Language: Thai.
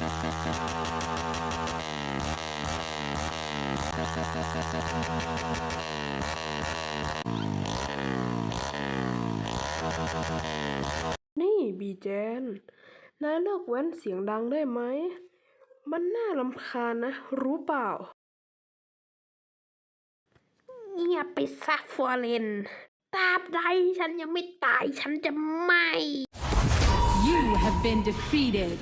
นี่บีเจนนายเลิกแว้นเสียงดังได้ไหมมันน่ารำคาญนะรู้เปล่าเงียบไปซะฟอเรนตราบใดฉันยังไม่ตายฉันจะไม่ You have been defeated.